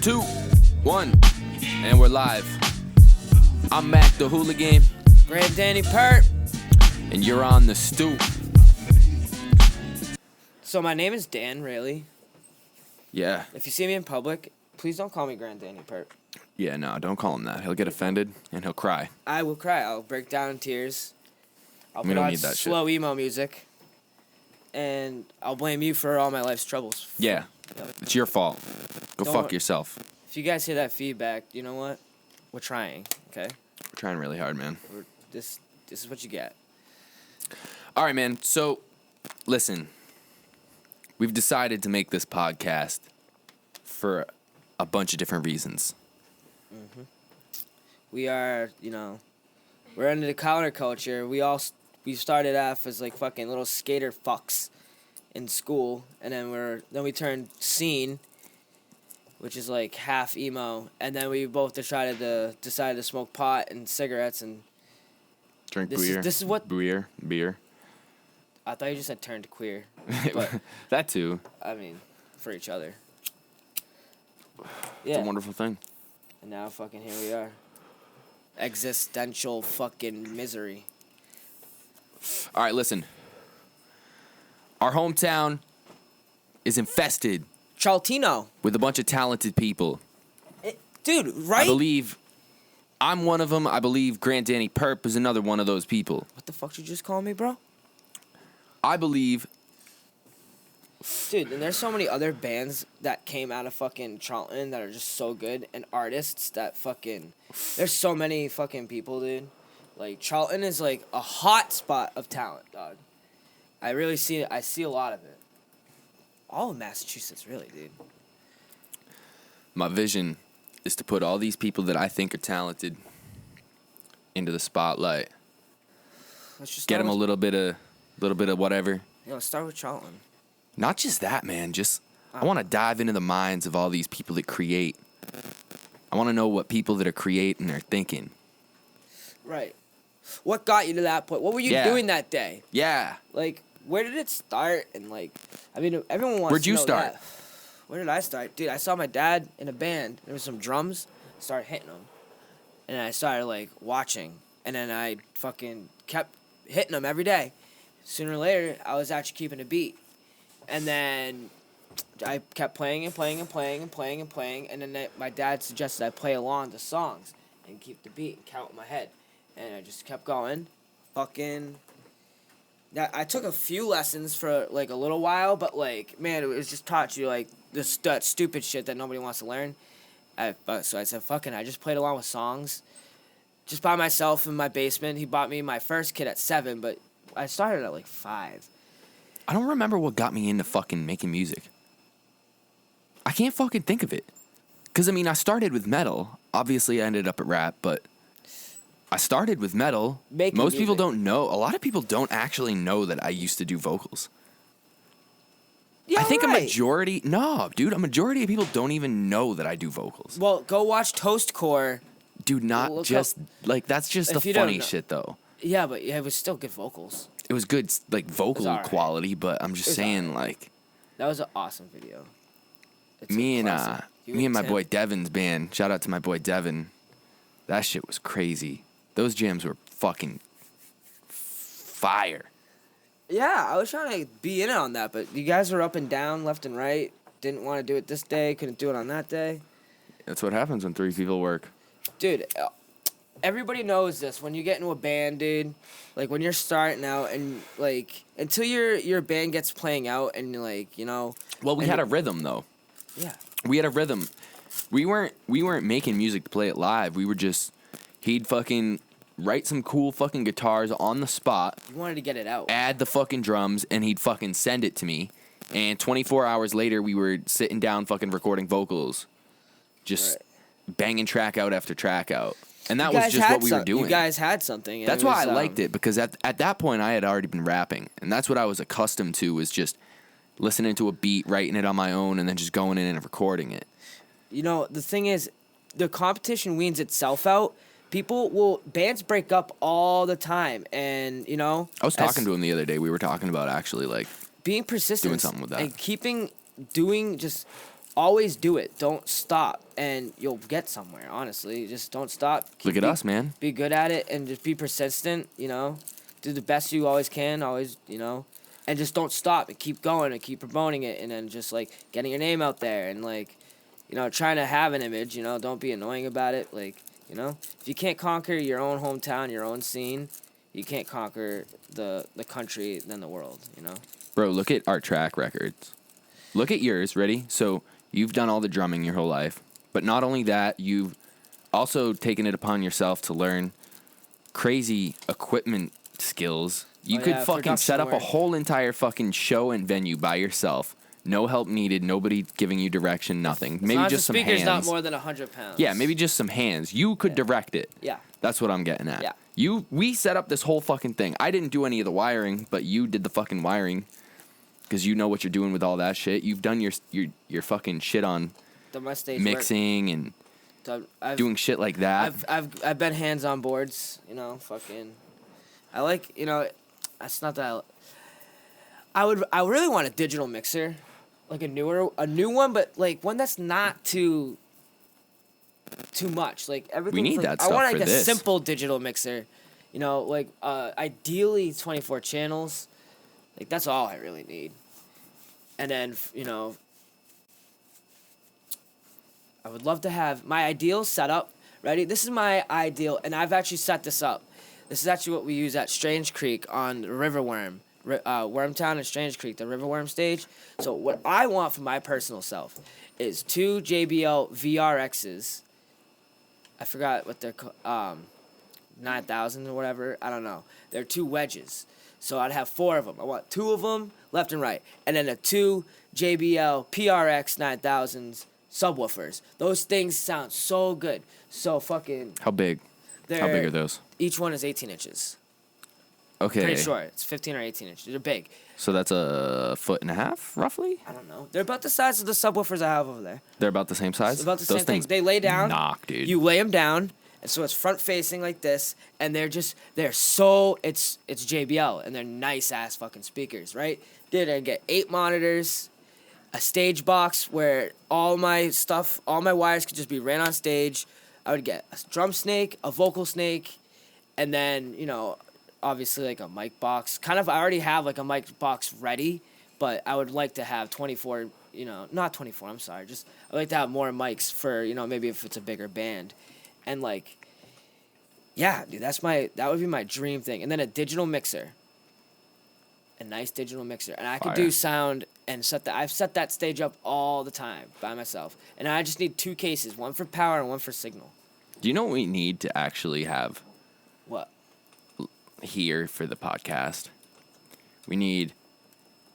2, 1, and we're live. I'm MackTheHooligan, GranDannyPurp, and you're on the Stoop. So my name is Dan, really. Yeah. If you see me in public, please don't call me GranDannyPurp. Yeah, no, don't call him that. He'll get offended, and he'll cry. I will cry. I'll break down in tears. I'll We put don't on need that slow emo music. And I'll blame you for all my life's troubles. Yeah, it's your fault. Go Don't fuck wor- yourself. If you guys hear that feedback, you know what? We're trying, okay? We're trying really hard, man. This is what you get. All right, man. So, listen. We've decided to make this podcast for a bunch of different reasons. We are, we're into the counterculture. We started off as like fucking little skater fucks in school, and then we turned scene, which is like half emo, and then we both decided to smoke pot and cigarettes, and Drink this beer. is what Beer. I thought you just said turned queer, but That too. I mean for each other. It's a wonderful thing. And now fucking here we are. Existential fucking misery. All right, listen. Our hometown is infested Chaltino. with a bunch of talented people. Dude, right? I believe I'm one of them. I believe GranDannyPurp is another one of those people. What the fuck you just call me, bro? I believe... Dude, and there's so many other bands that came out of fucking Charlton that are just so good, and artists that fucking... There's so many fucking people, dude. Like, Charlton is like a hot spot of talent, dog. I really see it. I see a lot of it. All of Massachusetts, really, dude. My vision is to put all these people that I think are talented into the spotlight. Let's just Get them a start little bit of whatever. let's start with Charlton. Not just that, man. I want to dive into the minds of all these people that create. I want to know what people that are creating are thinking. Right. What got you to that point? What were you Yeah. doing that day? Yeah. Like, where did it start? And like, I mean, everyone wants Where'd to you know start? that. Where did I start? Dude, I saw my dad in a band. There was some drums. Started hitting them. And I started, like, watching. And then I fucking kept hitting them every day. Sooner or later, I was actually keeping a beat. And then I kept playing and playing and playing and playing and playing. And then my dad suggested I play along the songs and keep the beat and count in my head. And I just kept going. Fucking... I took a few lessons for, like, a little while, but, like, man, it was just taught you, like, that stupid shit that nobody wants to learn. So I said, fucking, I just played along with songs. Just by myself in my basement. He bought me my first kit at 7, but I started at, like, 5. I don't remember what got me into fucking making music. I can't fucking think of it. Because, I mean, I started with metal. Obviously, I ended up at rap, but I started with metal. Most people don't know. A lot of people don't actually know that I used to do vocals. Yeah, I think right. a majority of people don't even know that I do vocals. Well, go watch Toast Core. Dude, not Look just, like, that's just the If you don't funny know- shit, though. Yeah, but it was still good vocals. It was good, like, vocal alright. quality, but I'm just was saying, like, That was an awesome video. It's me a and classic. You me and my Tim. boy Devin's band, shout out to my boy Devin, that shit was crazy. Those jams were fucking fire. Yeah, I was trying to be in it on that, but you guys were up and down, left and right. Didn't want to do it this day, couldn't do it on that day. That's what happens when 3 people work. Dude, everybody knows this. When you get into a band, dude, like when you're starting out and like until your band gets playing out and like, Well, we had a rhythm though. yeah. We had a rhythm. We weren't making music to play it live. We were just he'd fucking write some cool fucking guitars on the spot, You wanted to get it out. add the fucking drums, and he'd fucking send it to me. And 24 hours later, we were sitting down fucking recording vocals. Just banging track out after track out. And that was just what we were doing. You guys had something. And That's it why was, I liked it, because at that point I had already been rapping. And that's what I was accustomed to, was just listening to a beat, writing it on my own, and then just going in and recording it. The thing is, the competition weans itself out. Bands break up all the time, and I was talking to him the other day. We were talking about actually like being persistent, doing something with that. and doing just always do it. Don't stop, and you'll get somewhere. Honestly, just don't stop. Look at us, man. Be good at it, and just be persistent. Do the best you always can. Always, and just don't stop and keep going and keep promoting it, and then just like getting your name out there and like, trying to have an image. Don't be annoying about it. Like, if you can't conquer your own hometown, your own scene, you can't conquer the country, then the world. Bro, look at our track records. Look at yours. Ready? So you've done all the drumming your whole life, but not only that, you've also taken it upon yourself to learn crazy equipment skills. You could fucking set up a whole entire fucking show and venue by yourself. No help needed. Nobody giving you direction. Nothing. Maybe just some hands. The speaker's not more than 100 pounds. Yeah, maybe just some hands. You could direct it. Yeah. That's what I'm getting at. Yeah. We set up this whole fucking thing. I didn't do any of the wiring, but you did the fucking wiring. Because you know what you're doing with all that shit. You've done your fucking shit on mixing and doing shit like that. I've been hands on boards. Fucking. I like. That's not that. I really want a digital mixer, like a new one, but like one that's not too much. Like everything. We need that stuff I want for like a this. simple digital mixer. Ideally 24 channels. Like that's all I really need. And then, I would love to have my ideal setup. Ready? This is my ideal, and I've actually set this up. This is actually what we use at Strange Creek on Riverworm. Wormtown and Strange Creek, the Riverworm stage. So what I want for my personal self is 2 JBL VRXs. I forgot what they're called. 9,000 or whatever. I don't know. They're 2 wedges. So I'd have 4 of them. I want 2 of them left and right. And then 2 JBL PRX 9000s subwoofers. Those things sound so good. So fucking... How big? How big are those? Each one is 18 inches. Okay. Pretty short. It's 15 or 18 inches. They're big. So that's a 1.5 feet, roughly? I don't know. They're about the size of the subwoofers I have over there. They're about the same size? It's about the Those same thing. things They lay down. Knock, dude. You lay them down. And so it's front facing like this, and it's JBL, and they're nice ass fucking speakers, right? Dude, I get 8 monitors, a stage box where all my wires could just be ran on stage. I would get a drum snake, a vocal snake, and then, obviously like a mic box. I already have like a mic box ready, but I would like to have 24, not 24, I'm sorry. I'd like to have more mics for, maybe if it's a bigger band. And like, yeah, dude, that would be my dream thing. And then a digital mixer, a nice digital mixer, and I could do sound and I've set that stage up all the time by myself. And I just need 2 cases, one for power and one for signal. Do you know what we need to actually have? What? Here for the podcast? We need.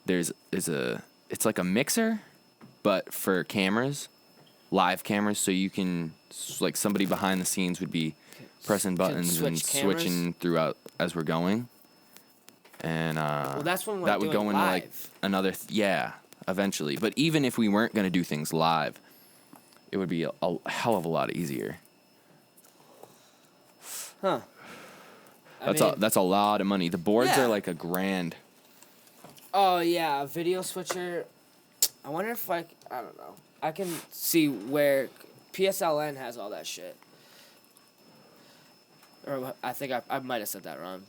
It's like a mixer, but for cameras. Live cameras, so you can, like, somebody behind the scenes would be pressing buttons and switching throughout as we're going. And well, that's when we're that would go into live. like another eventually. But even if we weren't going to do things live, it would be a hell of a lot easier. Huh. That's a lot of money. The boards are like $1,000. Oh yeah, a video switcher. I wonder if I don't know. I can see where PSLN has all that shit. Or I think I might have said that wrong.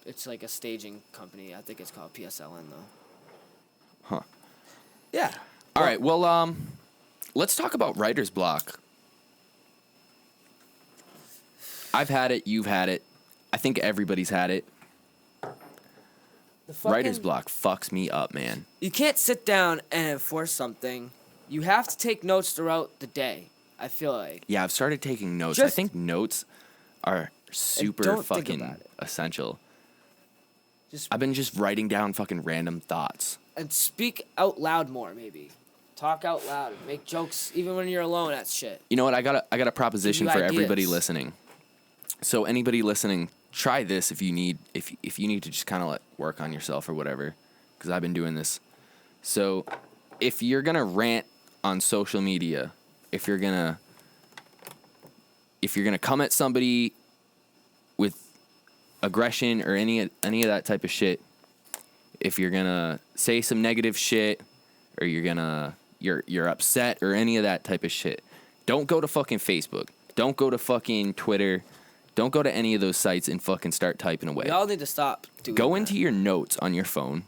It's like a staging company. I think it's called PSLN though. Huh. Yeah. All right. Well, let's talk about writer's block. I've had it. You've had it. I think everybody's had it. Writer's block fucks me up, man. You can't sit down and enforce something. You have to take notes throughout the day, I feel like. Yeah, I've started taking notes. I think notes are super fucking essential. I've been just writing down fucking random thoughts. And speak out loud more, maybe. Talk out loud. Make jokes even when you're alone. That's shit. You know what? I got a proposition for everybody listening. So anybody listening, try this if you need to just kind of like work on yourself or whatever, because I've been doing this. So if you're gonna rant on social media, if you're gonna come at somebody with aggression or any of that type of shit, if you're gonna say some negative shit or you're gonna you're upset or any of that type of shit, don't go to fucking Facebook. Don't go to fucking Twitter. Don't go to any of those sites and fucking start typing away. We all need to stop doing Go that. into your notes on your phone.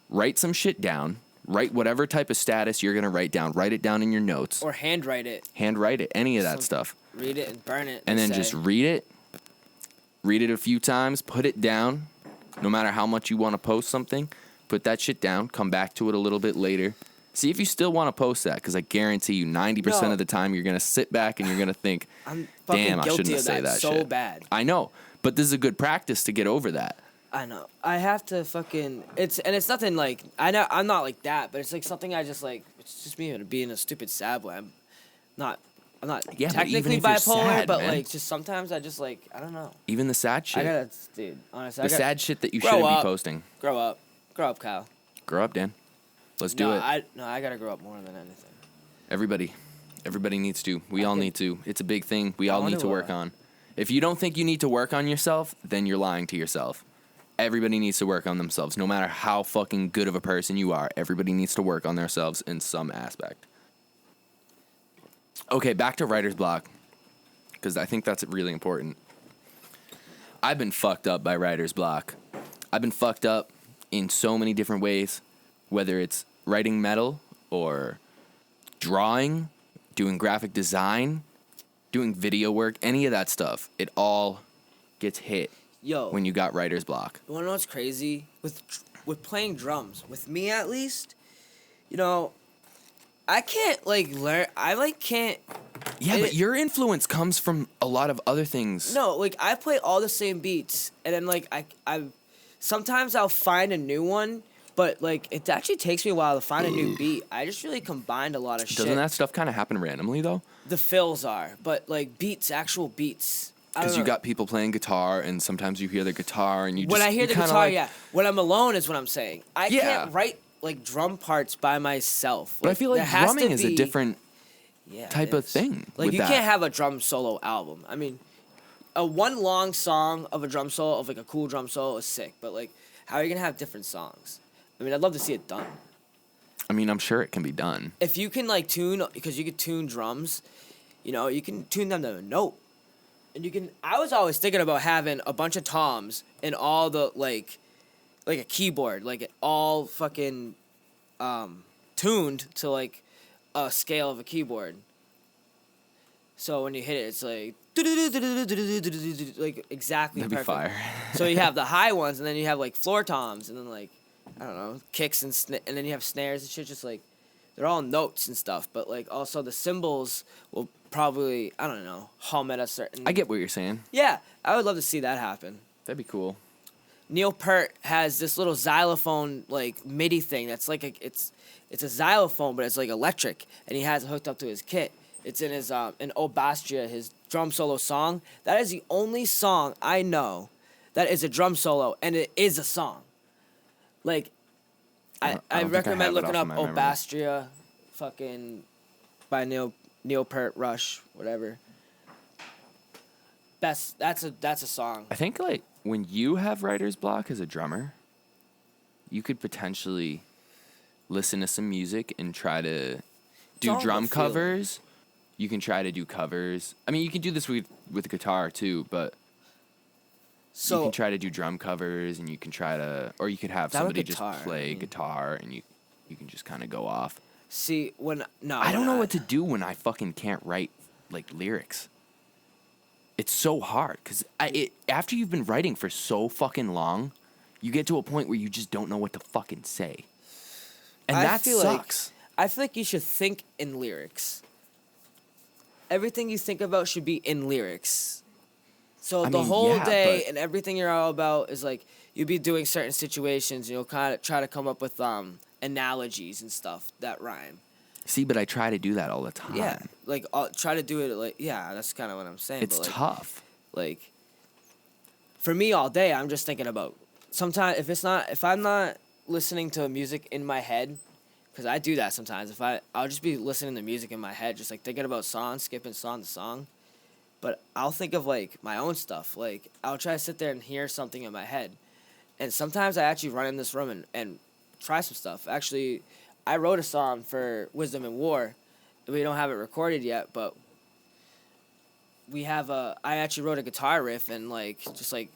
Write some shit down. Write whatever type of status you're going to write down. Write it down in your notes. Or handwrite it. Handwrite it. Any of that stuff. Read it and burn it. And then just read it. Read it a few times. Put it down. No matter how much you want to post something, put that shit down. Come back to it a little bit later. See if you still want to post that, because I guarantee you 90% of the time you're going to sit back and you're going to think, I'm fucking damn, I guilty shouldn't have of said that so shit. bad. I know, but this is a good practice to get over that. I know. I have to fucking... It's nothing like... I know I'm not like that, but it's like something I just like... It's just me being a stupid sad boy. I'm not technically bipolar, sad, but man. like just sometimes I just like... I don't know. Even the sad shit. I gotta... Dude, honestly, the sad shit that you grow shouldn't up. be posting. Grow up. Grow up, Kyle. Grow up, Dan. Let's do it. I gotta grow up more than anything. Everybody needs to. We all need to. It's a big thing we all wonder need to work why. on. If you don't think you need to work on yourself, then you're lying to yourself. Everybody needs to work on themselves. No matter how fucking good of a person you are, everybody needs to work on themselves in some aspect. Okay, back to writer's block, because I think that's really important. I've been fucked up by writer's block. I've been fucked up in so many different ways, whether it's writing metal or drawing, doing graphic design, doing video work, any of that stuff. It all gets hit when you got writer's block. You wanna know what's crazy? With playing drums, with me at least, you know, I can't like learn. I like can't. Yeah, but your influence comes from a lot of other things. No, like I play all the same beats, and then like I sometimes I'll find a new one, but like it actually takes me a while to find a new beat. I just really combined a lot of shit. Doesn't that stuff kind of happen randomly though? The fills are, but like beats, actual beats. Because you got people playing guitar, and sometimes you hear the guitar, and you just... When I hear the guitar, yeah. When I'm alone is what I'm saying. I can't write like drum parts by myself. But I feel like drumming is a different type of thing. Like you can't have a drum solo album. I mean, a one long song of a drum solo, of like a cool drum solo is sick, but like how are you gonna have different songs? I mean, I'd love to see it done. I mean, I'm sure it can be done. If you can like tune, because you can tune drums, you know, you can tune them to a note. And you can, I was always thinking about having a bunch of toms and all the like a keyboard, like it all fucking tuned to like a scale of a keyboard. So when you hit it, it's like exactly That'd be perfect. fire. So you have the high ones, and then you have like floor toms, and then like I don't know, kicks and and then you have snares and shit. Just like they're all notes and stuff, but like also the cymbals will probably, I don't know, hum at a certain... I get what you're saying. Yeah, I would love to see that happen. That'd be cool. Neil Peart has this little xylophone like MIDI thing that's like it's a xylophone, but it's like electric, and he has it hooked up to his kit. It's in his in Obastria, his drum solo song. That is the only song I know that is a drum solo, and it is a song. Like, I recommend looking up Obastria, fucking by Neil Peart, Rush, whatever. That's a song. I think like when you have writer's block as a drummer, you could potentially listen to some music and try to do drum covers. You can try to do covers. I mean, you can do this with guitar too, but you can try to do drum covers, and you can try to, or you could have somebody just play guitar, and you can just kind of go off. See, I don't know what to do when I fucking can't write like lyrics. It's so hard because after you've been writing for so fucking long, you get to a point where you just don't know what to fucking say, and that sucks. I feel like you should think in lyrics. Everything you think about should be in lyrics. So the whole day and everything you're all about is like you'll be doing certain situations, and you'll kind of try to come up with analogies and stuff that rhyme. See, but I try to do that all the time. Yeah, like I'll try to do it like that's kind of what I'm saying. It's tough. Like for me all day, I'm just thinking about sometimes if I'm not listening to music in my head, because I do that sometimes. I'll just be listening to music in my head, just like thinking about songs, skipping song to song. But I'll think of like my own stuff. Like I'll try to sit there and hear something in my head, and sometimes I actually run in this room and try some stuff. Actually, I wrote a song for Wisdom and War. We don't have it recorded yet, but I actually wrote a guitar riff and like just like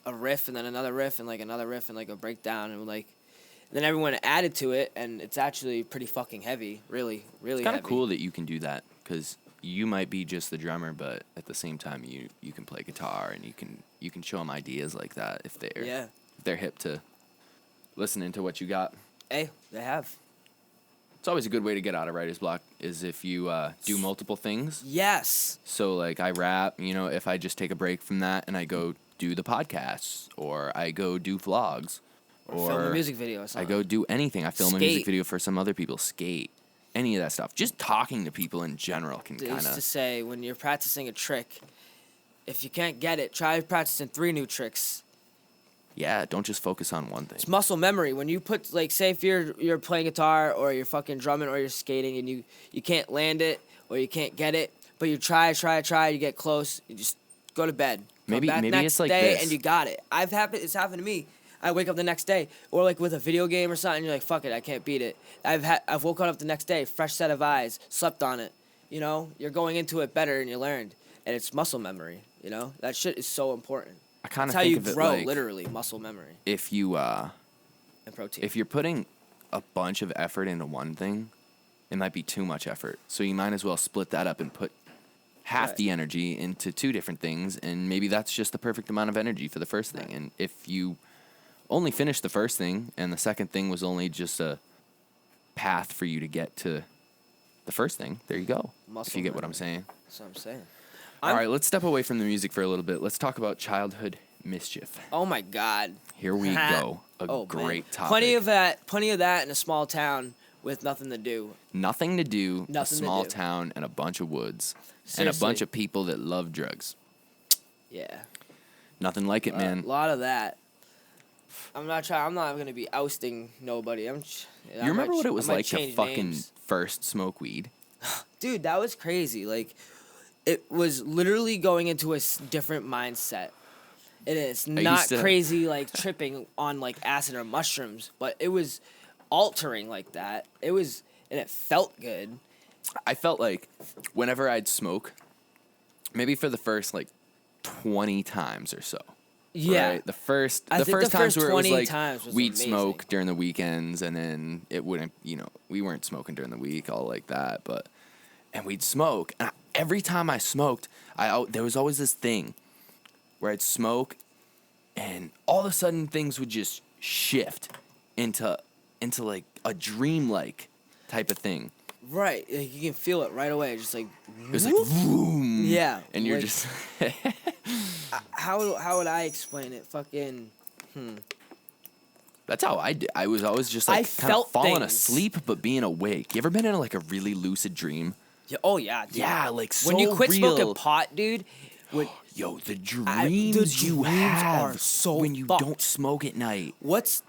a riff and then another riff and like another riff and like a breakdown and like then everyone added to it and it's actually pretty fucking heavy, really It's heavy. kind of cool that you can do that because you might be just the drummer, but at the same time you can play guitar and you can show them ideas like that if they're hip to listening to what you got. Hey, they have. It's always a good way to get out of writer's block is if you do multiple things. Yes. So like I rap, if I just take a break from that and I go do the podcasts or I go do vlogs or film a music video or something. I go do anything. I film a Skate. music video for some other people, skate, any of that stuff. Just talking to people in general can They kind used to of... say when you're practicing a trick, if you can't get it, try practicing 3 new tricks. Yeah, don't just focus on one thing. It's muscle memory. When you put, like, say if you're playing guitar or you're fucking drumming or you're skating and you can't land it or you can't get it, but you try, you get close, you just go to bed. Come back Maybe next it's like day this. and you got it. It's happened to me. I wake up the next day, or like with a video game or something, you're like, fuck it, I can't beat it. I've woken up the next day, fresh set of eyes, slept on it. You're going into it better and you learned, and it's muscle memory. That shit is so important. I kind That's of how think you of it grow, like literally, muscle memory if you and protein. if you're putting a bunch of effort into one thing, it might be too much effort. So you might as well split that up and put half Right. the energy into 2 different things, and maybe that's just the perfect amount of energy for the first thing. And if you only finish the first thing and the second thing was only just a path for you to get to the first thing, there you go. Muscle if you get what memory. I'm saying. That's what I'm saying. All right, let's step away from the music for a little bit. Let's talk about childhood mischief. Oh my God. Here we go. A great man. topic. Plenty of that in a small town with nothing to do. Nothing to do, a Nothing to small do. town, and a bunch of woods. And a Seriously. bunch of people that love drugs. Yeah. Nothing like it, man. A lot of that. I'm not gonna be ousting nobody. You remember what it was like to change fucking names. first smoke weed? Dude, that was crazy. Like, it was literally going into a different mindset. It is not to- crazy like tripping on like acid or mushrooms, but it was altering like that. It was, and it felt good. I felt like whenever I'd smoke, maybe for the first like 20 times or so. Yeah. Right? The first I think the times first where it was 20 like times was we'd amazing. smoke during the weekends and then it wouldn't, we weren't smoking during the week all like that, and we'd smoke. And every time I smoked, there was always this thing where I'd smoke and all of a sudden things would just shift into like a dream-like type of thing. Right. Like, you can feel it right away. Just like, It was like, boom. yeah. And you're like, just... How would I explain it? Fucking. That's how I did. I was always just I like kind of felt falling things. asleep but being awake. You ever been in like a really lucid dream? Yeah, oh yeah, dude. Yeah, like so when you quit real. smoking pot, dude. Yo, the the dreams you dreams have are so when you fucked. don't smoke at night. What's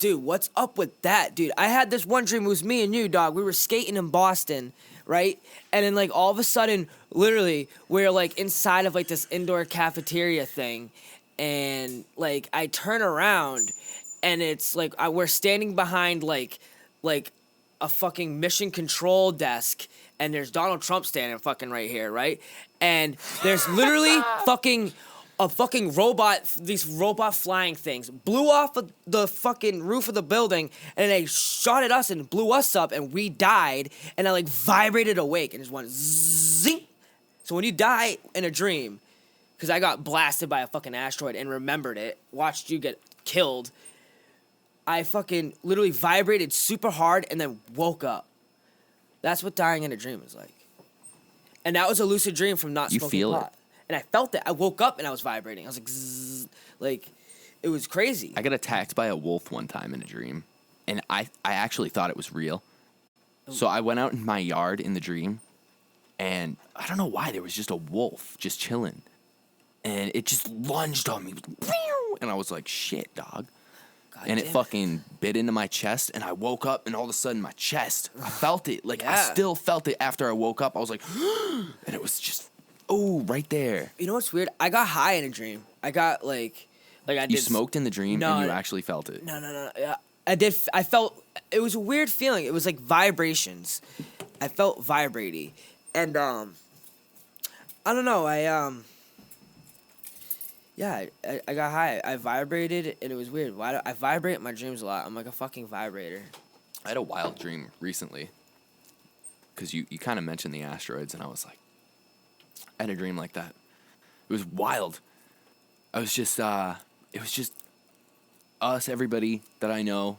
up with that, dude? I had this one dream. It was me and you, dog. We were skating in Boston, right? And then like all of a sudden, literally, we're like inside of like this indoor cafeteria thing, and like I turn around, and it's like we're standing behind like a fucking mission control desk, and there's Donald Trump standing fucking right here, right? And there's literally a fucking robot, these robot flying things blew off of the fucking roof of the building, and they shot at us and blew us up, and we died, and I like vibrated awake and just went zing. So when you die in a dream, because I got blasted by a fucking asteroid and remembered it, watched you get killed, I fucking literally vibrated super hard and then woke up. That's what dying in a dream is like. And that was a lucid dream from not You smoking feel it. pot. And I felt it. I woke up and I was vibrating. I was like, zzz, like, it was crazy. I got attacked by a wolf one time in a dream, and I actually thought it was real. So I went out in my yard in the dream, and I don't know why, there was just a wolf just chilling. And it just lunged on me. And I was like, shit, dog. God And it damn fucking bit into my chest, and I woke up, and all of a sudden my chest, I felt it. Like, I Yeah. still felt it after I woke up. I was like, and it was just, oh, right there. You know what's weird? I got high in a dream. I got like I did. You smoked in the dream, No, and you actually felt it. No. Yeah. I felt, it was a weird feeling. It was like vibrations. I felt vibrating. And, I don't know, yeah, I got high. I vibrated, and it was weird. I vibrate in my dreams a lot. I'm like a fucking vibrator. I had a wild dream recently. Because you kind of mentioned the asteroids, and I was like, I had a dream like that. It was wild. It was just us, everybody that I know,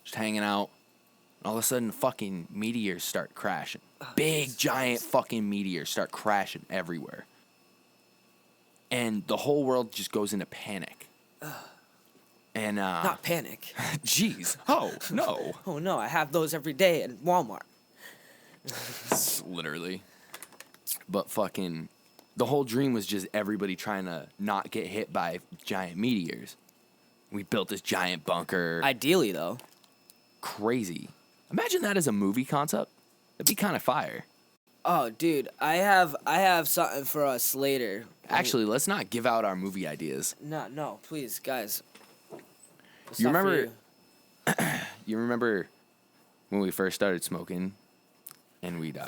just hanging out. And all of a sudden, fucking meteors start crashing. Big, giant fucking meteors start crashing everywhere. And the whole world just goes into panic. And Not panic. jeez. Oh, no. Oh no, I have those every day at Walmart. Literally. But fucking, the whole dream was just everybody trying to not get hit by giant meteors. We built this giant bunker. Ideally, though. Crazy. Imagine that as a movie concept. That'd be kind of fire. Oh, dude, I have something for us later. Actually, let's not give out our movie ideas. No, please, guys. You remember? You remember when we first started smoking, and we'd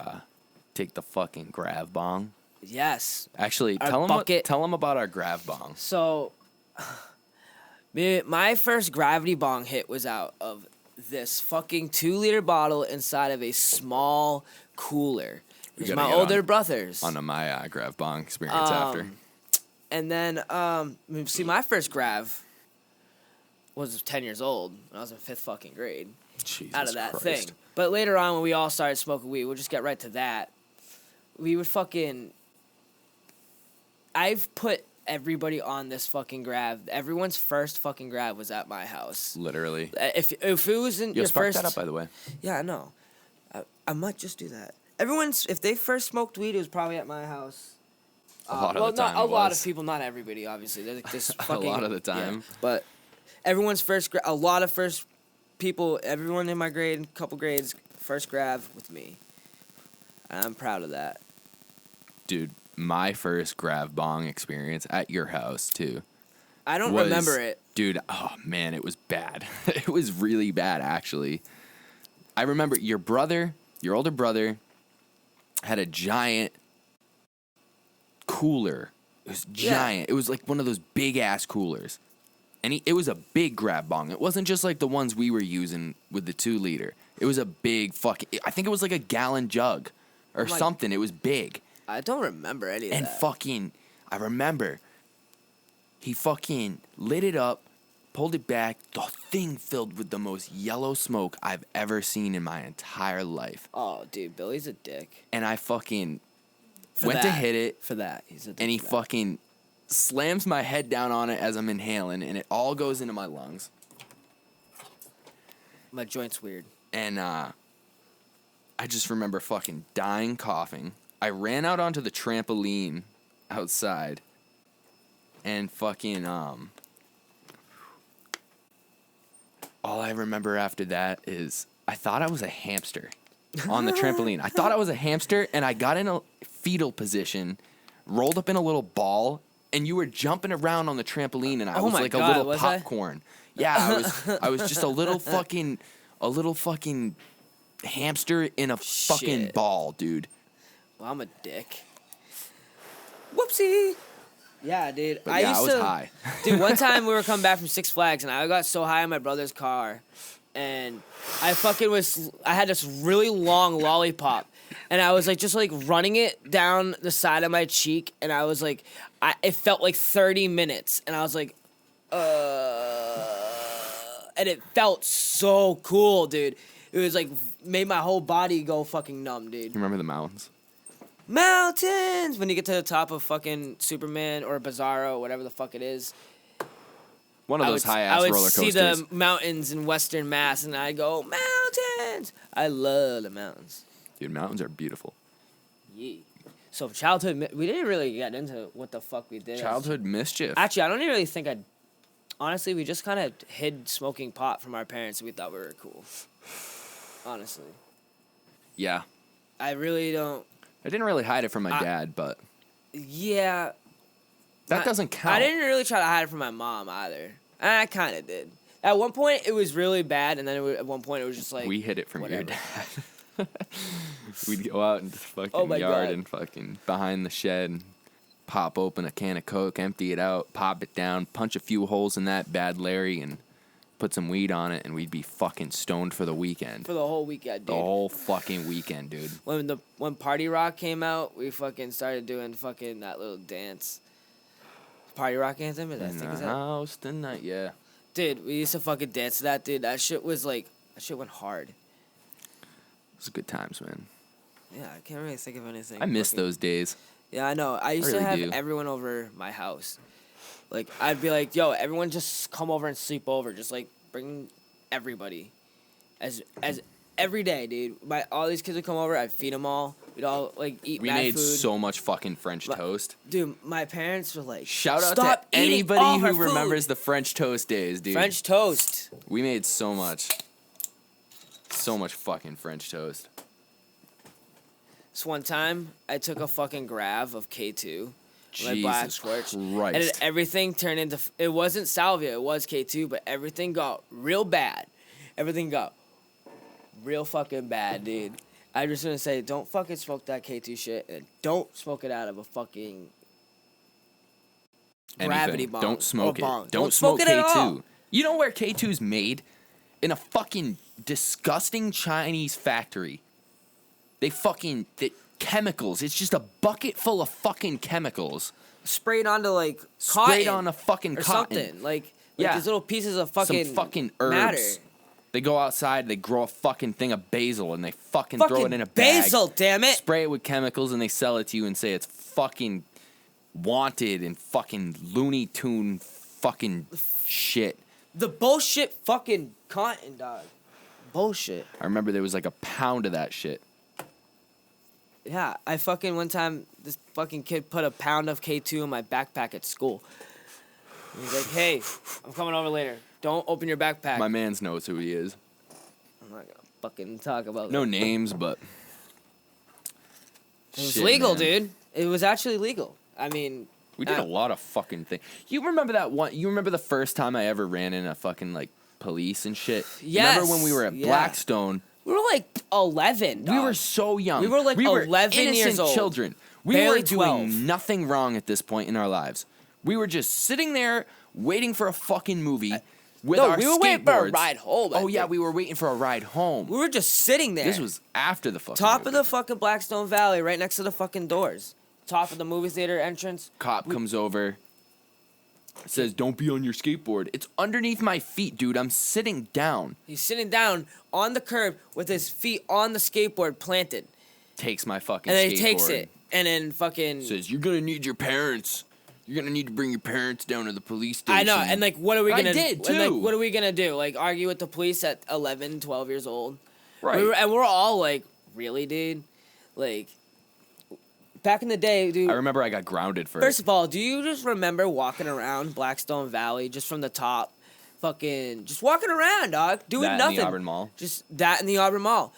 take the fucking grav bong? Yes. Actually, Our tell bucket. them about our grav bong. So, my first gravity bong hit was out of this fucking 2-liter bottle inside of a small cooler. It was my older brother's. On my grav bong experience after. And then, see, my first grav was 10 years old when I was in 5th fucking grade. Jesus out of that Christ. thing. But later on, when we all started smoking weed, we'll just get right to that. We would fucking... I've put everybody on this fucking grab. Everyone's first fucking grab was at my house. Literally. If it was in your spark first... that up, by the way. Yeah, I know. I might just do that. If they first smoked weed, it was probably at my house. A lot of the time. Not a lot of people, not everybody, obviously. There's this fucking... A lot of the time. Yeah. But everyone's first... A lot of first people, everyone in my grade, couple grades, first grab with me. And I'm proud of that. Dude, my first grav bong experience at your house, too. I don't remember it. Dude, oh, man, it was bad. It was really bad, actually. I remember your older brother, had a giant cooler. It was giant. It was like one of those big-ass coolers. And it was a big grab bong. It wasn't just like the ones we were using with the 2-liter. It was a big fucking... I think it was like a gallon jug or something. It was big. I don't remember any of that. And fucking... I remember he fucking lit it up, pulled it back. The thing filled with the most yellow smoke I've ever seen in my entire life. Oh, dude, Billy's a dick. And I fucking went to hit it. For that, he's a dick. And he fucking slams my head down on it as I'm inhaling, and it all goes into my lungs. My joint's weird. And I just remember fucking dying coughing. I ran out onto the trampoline outside and fucking all I remember after that is I thought I was a hamster on the trampoline. I thought I was a hamster, and I got in a fetal position, rolled up in a little ball, and you were jumping around on the trampoline, and I was like a little popcorn. Yeah, I was just a little fucking hamster in a fucking ball, dude. Well, I'm a dick. Whoopsie. Yeah, dude. But I was high. Dude, one time we were coming back from Six Flags, and I got so high in my brother's car, and I had this really long lollipop, and I was like, just like running it down the side of my cheek, and I was like, it felt like 30 minutes, and I was like, and it felt so cool, dude. It was like, made my whole body go fucking numb, dude. You remember the mountains? Mountains! When you get to the top of fucking Superman or Bizarro, whatever the fuck it is. One of those high-ass roller coasters. I would see the mountains in Western Mass, and I'd go, mountains! I love the mountains. Dude, mountains are beautiful. Yeah. So childhood, we didn't really get into what the fuck we did. Childhood mischief. Actually, I don't even really think honestly, we just kind of hid smoking pot from our parents, and we thought we were cool. Honestly. Yeah. I really don't. I didn't really hide it from my dad, but... Yeah. That doesn't count. I didn't really try to hide it from my mom either. I kind of did. At one point, it was really bad, and then at one point, it was just like... We hid it from whatever. your dad. We'd go out into the fucking my yard God. and fucking behind the shed and pop open a can of Coke, empty it out, pop it down, punch a few holes in that bad Larry, and put some weed on it, and we'd be fucking stoned for the weekend. For the whole weekend, dude. The whole fucking weekend, dude. When Party Rock came out, we fucking started doing fucking that little dance. Party Rock anthem? Is that In think the is that? house tonight, yeah. Dude, we used to fucking dance to that, dude. That shit went hard. It was good times, man. Yeah, I can't really think of anything. I miss those days. Yeah, I know. I used to really have do. everyone over my house. Like, I'd be like, yo, everyone just come over and sleep over. Just, like, bring everybody. As every day, dude. All these kids would come over. I'd feed them all. We'd all, like, eat We mad made food. so much fucking French toast. Dude, my parents were like, Shout out stop to eating anybody all who our food." remembers the French toast days, dude. French toast. We made so much. So much fucking French toast. This one time, I took a fucking grab of K2. My black Jesus torch, Christ. and everything turned into... It wasn't salvia, it was K2, but everything got real bad. Everything got real fucking bad, dude. I'm just gonna say, don't fucking smoke that K2 shit, and don't smoke it out of a fucking gravity Anything. bomb. Don't smoke or bong. it. Don't smoke it at K2. all. You know where K2's made? In a fucking disgusting Chinese factory. They fucking... chemicals. It's just a bucket full of fucking chemicals. Sprayed onto, like, Sprayed cotton on a fucking or cotton. something. Like Yeah. these little pieces of fucking... Some fucking herbs. matter. They go outside, they grow a fucking thing of basil, and they fucking throw it in a bag. basil, damn it! Spray it with chemicals, and they sell it to you and say it's fucking wanted and fucking Looney Tune fucking shit. The bullshit fucking cotton, dog. Bullshit. I remember there was like a pound of that shit. Yeah, I fucking one time this fucking kid put a pound of K2 in my backpack at school. And he's like, "Hey, I'm coming over later. Don't open your backpack." My man's knows who he is. I'm not gonna fucking talk about No that. names, but It was shit, legal, man. dude. It was actually legal. I mean, We did a lot of fucking things. You remember that one? You remember the first time I ever ran in a fucking like police and shit? Yes, Remember when we were at yeah. Blackstone? we were like 11. We dog. were so young. We were like 11 years innocent old. children. We Barely were doing 12. nothing wrong at this point in our lives. We were just sitting there waiting for a fucking movie with No, our we were waiting for a skateboards. ride home. I Oh yeah, think. we were waiting for a ride home. We were just sitting there. This was after the fucking top movie. of the fucking Blackstone Valley, right next to the fucking doors. Top of the movie theater entrance. Cop comes over. Says, "Don't be on your skateboard." It's underneath my feet, dude. I'm sitting down. He's sitting down on the curb with his feet on the skateboard planted. Takes my fucking And then skateboard. he takes it. And then fucking... Says, "You're gonna need your parents. You're gonna need to bring your parents down to the police station." I know. And like, what are we I going to... did, And, like, too. what are we going to do? Like, argue with the police at 11, 12 years old? Right. And we're all like, really, dude? Like, back in the day, dude... I remember I got grounded for First it. of all, do you just remember walking around Blackstone Valley just from the top? Fucking... Just walking around, dog. Doing That in nothing. the Auburn Mall? Just that in the Auburn Mall.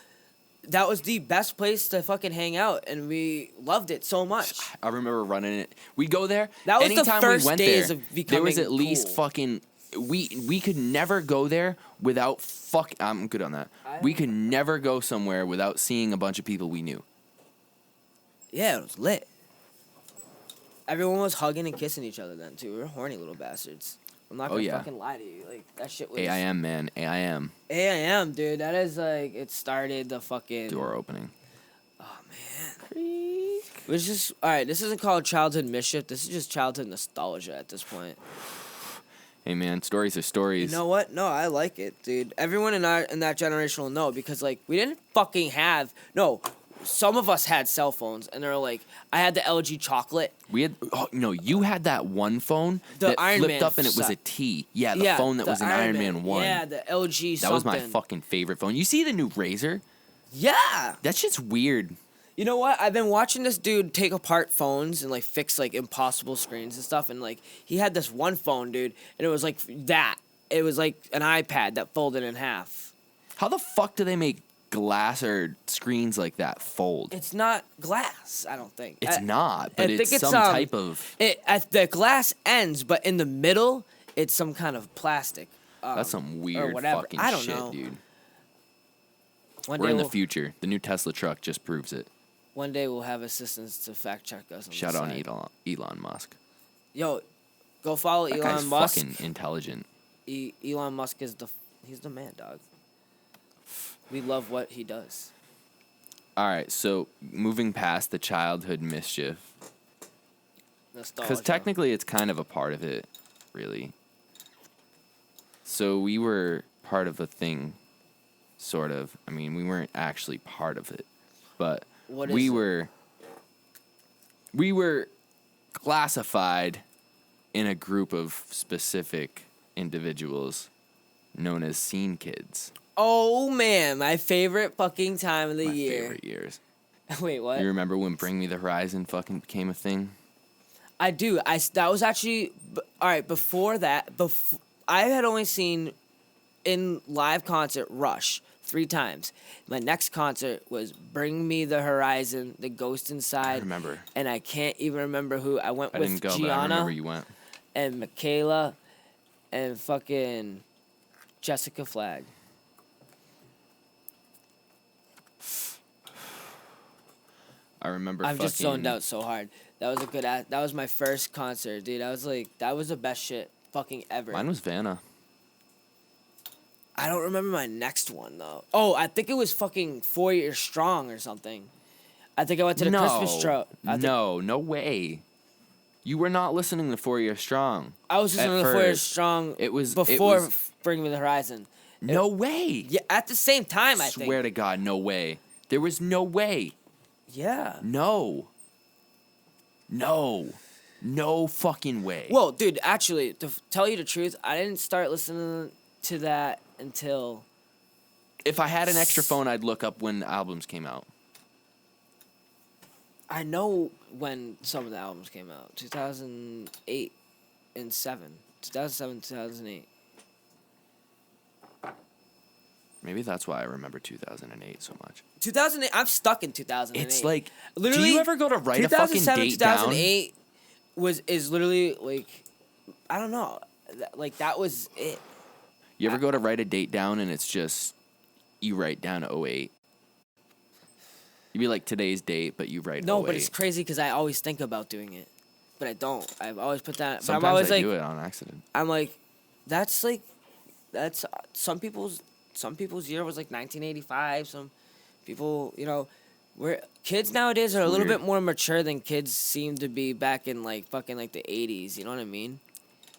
That was the best place to fucking hang out, and we loved it so much. I remember running it. We'd go there. That was the Anytime first we went days there, of there was becoming at least cool. fucking... We could never go there without I'm good on that. We could never go somewhere without seeing a bunch of people we knew. Yeah, it was lit. Everyone was hugging and kissing each other then, too. We were horny little bastards. I'm not gonna yeah. fucking lie to you. Like, that shit was... AIM, man. AIM. AIM, dude. That is, like, it started the fucking... Door opening. Oh, man. It was just... All right, this isn't called childhood mischief. This is just childhood nostalgia at this point. Hey, man. Stories are stories. You know what? No, I like it, dude. Everyone in that generation will know because, like, we didn't fucking have... No, some of us had cell phones, and they were like... I had the LG chocolate. We had... Oh, no, you had that one phone The that Iron flipped Man up and it was a suck. T. Yeah, the phone that the was an Iron Man 1. Yeah, the LG That was my something. fucking favorite phone. You see the new Razr? Yeah. That shit's weird. You know what? I've been watching this dude take apart phones and, like, fix, like, impossible screens and stuff. And, like, he had this one phone, dude, and it was like that. It was like an iPad that folded in half. How the fuck do they make glass or screens like that fold? It's not glass, I don't think. It's not, but I it's think it's, some type of... At the glass ends, but in the middle, it's some kind of plastic. That's some weird whatever. fucking I don't shit, know. dude. One We're day in the we'll, future. The new Tesla truck just proves it. one day we'll have assistants to fact check us. On Shout the out side. Elon Musk. Yo, go follow That Elon guy's Musk. fucking intelligent. Elon Musk is he's the man, dog. We love what he does. All right, so moving past the childhood mischief, because technically it's kind of a part of it, really. So we were part of a thing, sort of. I mean, we weren't actually part of it, but we were classified in a group of specific individuals known as scene kids. Oh man, my favorite fucking time of the year. My favorite years. Wait, what? You remember when Bring Me the Horizon fucking became a thing? I do. That was actually all right. Before that, I had only seen in live concert Rush 3 times. My next concert was Bring Me the Horizon, The Ghost Inside. I remember. And I can't even remember who I went with. I didn't go, Gianna but I remember you went. and Michaela and fucking Jessica Flagg. I remember. I'm just zoned out so hard. That was a good. That was my first concert, dude. I was like, that was the best shit fucking ever. Mine was Vanna. I don't remember my next one though. Oh, I think it was fucking 4 Years Strong or something. I think I went to the Christmas show. No way. You were not listening to 4 Years Strong. I was listening to 4 Years Strong. It was before Bring Me the Horizon. No way. Yeah, at the same time. I think. Swear to God, no way. There was no way. Yeah. No fucking way. Well, dude, actually, to tell you the truth, I didn't start listening to that until. If I had an extra phone, I'd look up when the albums came out. I know when some of the albums came out. 2008 and 7. 2007, 2008. Maybe that's why I remember 2008 so much. 2008. I'm stuck in 2008. It's like, literally, do you ever go to write a fucking date down? 2008 is literally like, I don't know, like that was it. You ever go to write a date down and it's just, you write down 08? You'd be like today's date, but you write 08. No, but it's crazy because I always think about doing it, but I don't. I've always put that. Sometimes but I'm always I like, do it on accident. I'm like, that's some people's year was like 1985. Some people, we're kids nowadays are a little bit more mature than kids seem to be back in like fucking like the 80s. You know what I mean?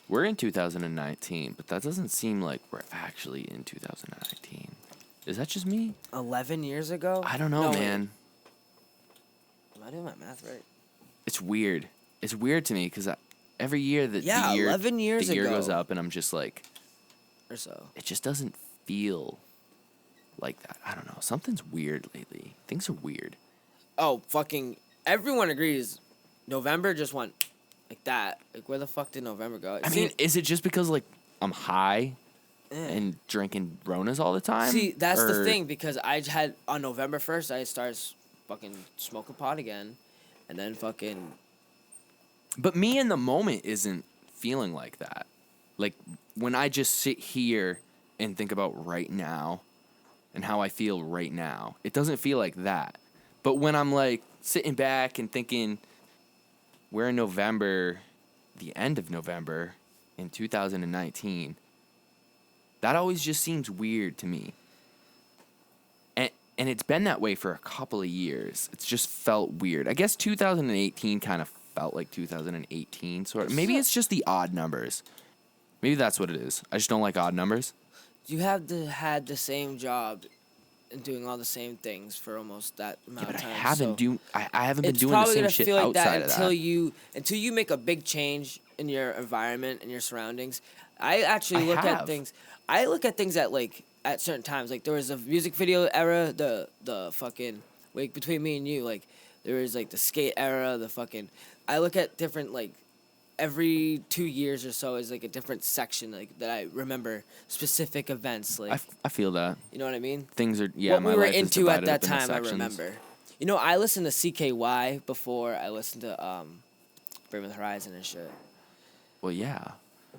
We're in 2019, but that doesn't seem like we're actually in 2019. Is that just me? 11 years ago? I don't know, man. Am I doing my math right? It's weird. It's weird to me because every year the year 11 years the year ago. goes up, and I'm just like, or so. It just doesn't feel like that. I don't know. Something's weird lately. Things are weird. Oh, fucking everyone agrees. November just went like that. Like, where the fuck did November go? I mean, is it just because like I'm high and drinking Ronas all the time? See, that's the thing, because I had on November 1st I started fucking smoking pot again, and then fucking. But me in the moment isn't feeling like that. Like when I just sit here and think about right now and how I feel right now, it doesn't feel like that. But when I'm like sitting back and thinking we're in November, the end of November in 2019, that always just seems weird to me. And it's been that way for a couple of years. It's just felt weird. I guess 2018 kind of felt like 2018 sort of. Maybe it's just the odd numbers. Maybe that's what it is. I just don't like odd numbers. You have had the same job and doing all the same things for almost that amount of time. I haven't been doing the same shit feel like outside of that. Until you make a big change in your environment and your surroundings. I actually look at things. I look at things at certain times. Like there was a music video era, the fucking like between me and you, like there was like the skate era, the fucking. I look at different like. Every 2 years or so is like a different section like that I remember specific events like I feel that. You know what I mean? Things are what my we were life is into at divided that up into time. I sections. remember. I listened to CKY before I listened to Bring Me the Horizon and shit. Well, yeah.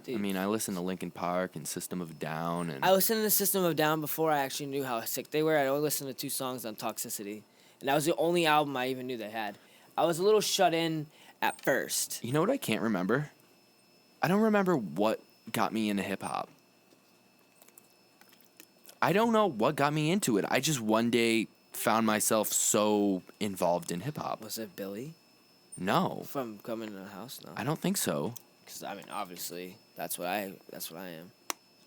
Dude. I mean, I listened to Linkin Park and System of a Down, and I listened to System of a Down before I actually knew how sick they were. I only listened to 2 songs on Toxicity, and that was the only album I even knew they had. I was a little shut in at first. you know what I can't remember? I don't remember what got me into hip hop. I don't know what got me into it. I just one day found myself so involved in hip hop. Was it Billy No, from Coming to the House? No, I don't think so. because I mean, obviously, that's what I am.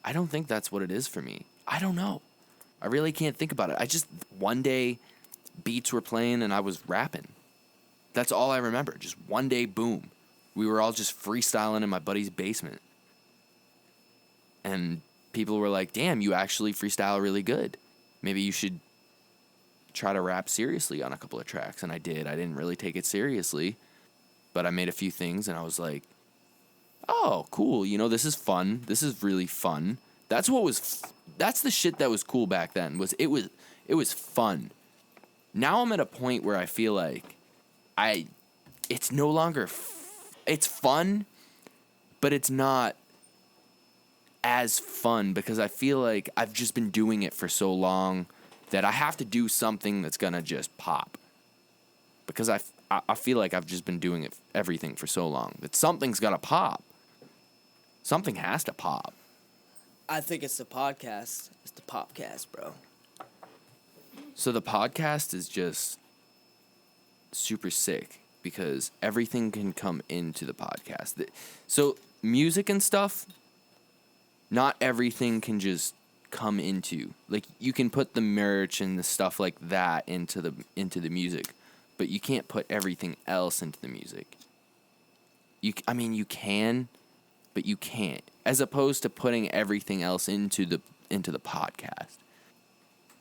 I don't think that's what it is for me. I don't know. I really can't think about it. I just, one day, beats were playing and I was rapping. That's all I remember. Just one day, boom. We were all just freestyling in my buddy's basement. And people were like, damn, you actually freestyle really good. Maybe you should try to rap seriously on a couple of tracks. And I did. I didn't really take it seriously. But I made a few things and I was like, oh, cool. You know, this is fun. This is really fun. That's what was, that's the shit that was cool back then. It was fun. Now I'm at a point where I feel like it's no longer, it's fun, but it's not as fun because I feel like I've just been doing it for so long that I have to do something that's gonna just pop. Because I feel like I've just been doing everything for so long that something's gotta pop. Something has to pop. I think it's the podcast. It's the popcast, bro. So the podcast is just super sick because everything can come into the podcast. So music and stuff, not everything can just come into. Like you can put the merch and the stuff like that into the music, but you can't put everything else into the music. You can, but you can't. As opposed to putting everything else into the podcast.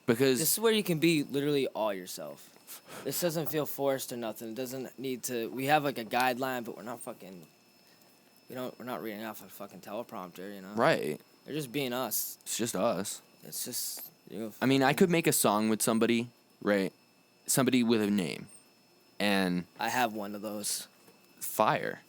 Because this is where you can be literally all yourself. This doesn't feel forced or nothing. It doesn't need to. We have like a guideline, but we're not fucking. We're not reading off a fucking teleprompter, you know. Right. They're just being us. It's just us. It's just. You know, I mean, I could make a song with somebody, right? Somebody with a name, and I have one of those. Fire.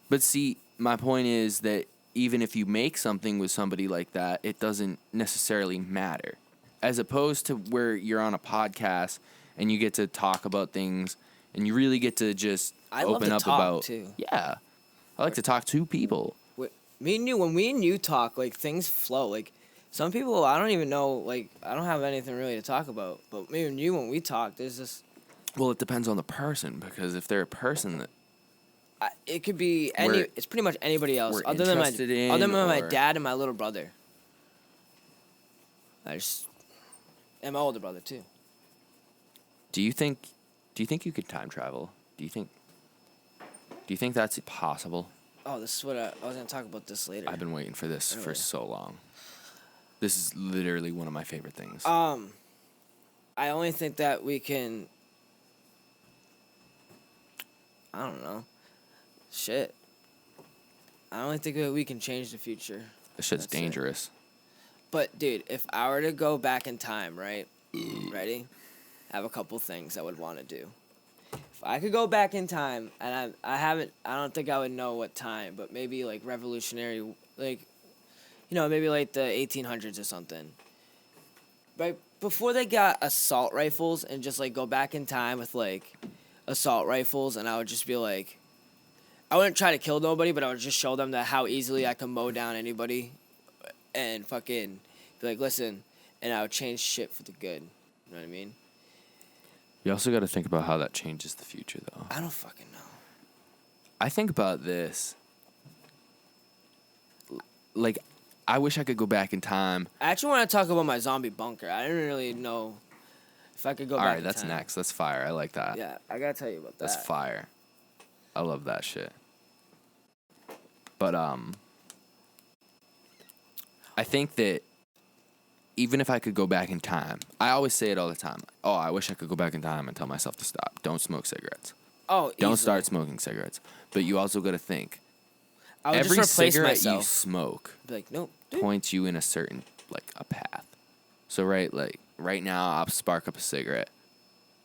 But see, my point is that even if you make something with somebody like that, it doesn't necessarily matter. As opposed to where you're on a podcast and you get to talk about things and you really get to just open up about. Too. Yeah, I like to talk to people. When me and you talk, like things flow. Like some people, I don't even know. Like I don't have anything really to talk about. But me and you, when we talk, there's this. Well, it depends on the person because if they're a person that. It could be any. It's pretty much anybody else other than my dad and my little brother. And my older brother too. Do you think you could time travel? Do you think that's possible? Oh, this is what I was gonna talk about this later. I've been waiting for this for so long. This is literally one of my favorite things. I only think that we can. I don't know. Shit. I only think that we can change the future. This shit's dangerous. But, dude, if I were to go back in time, right? Ready? I have a couple things I would want to do. If I could go back in time, and I don't think I would know what time, but maybe, like, revolutionary, like, maybe, like, the 1800s or something. Right before they got assault rifles and just, like, go back in time with, like, assault rifles, and I would just be, like, I wouldn't try to kill nobody, but I would just show them that how easily I can mow down anybody and fucking be like, listen, and I would change shit for the good. You know what I mean? You also got to think about how that changes the future, though. I don't fucking know. I think about this. Like, I wish I could go back in time. I actually want to talk about my zombie bunker. I didn't really know if I could go back in time. All right, that's next. That's fire. I like that. Yeah, I got to tell you about that. That's fire. I love that shit. But, I think that even if I could go back in time, I always say it all the time. Oh, I wish I could go back in time and tell myself to stop. Don't smoke cigarettes. Oh, Don't start smoking cigarettes. But you also got to think. I would Every just replace cigarette myself. you smoke Be like, nope, dude. points you in a certain, like, a path. So, right now, I'll spark up a cigarette.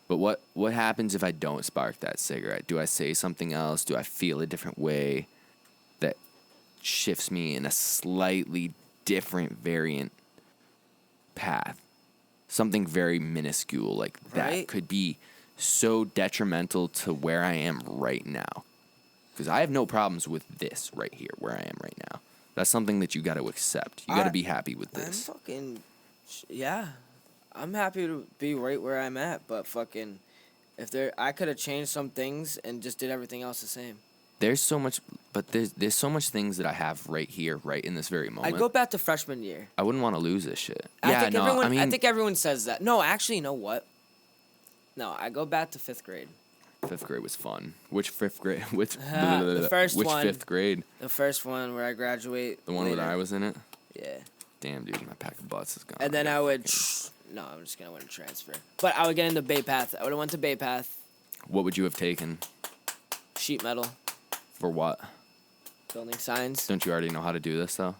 But what happens if I don't spark that cigarette? Do I say something else? Do I feel a different way? shifts me in a slightly different variant path. Something very minuscule like that Right? could be so detrimental to where I am right now. Because I have no problems with this right here, where I am right now. That's something that you got to accept. You got to be happy with this. Yeah. I'm happy to be right where I'm at, but fucking, I could have changed some things and just did everything else the same. There's so much, but there's so much things that I have right here, right in this very moment. I'd go back to freshman year. I wouldn't want to lose this shit. I think everyone says that. No, actually, you know what? No, I go back to 5th grade. 5th grade was fun. Which 5th grade? Which the first which one. 5th grade? The first one where I graduate. The one later. where I was in it. Yeah. Damn, dude, my pack of butts is gone. And then I would. No, I'm just gonna want to transfer. But I would get into Bay Path. I would have went to Bay Path. What would you have taken? Sheet metal. For what? Building signs. Don't you already know how to do this though?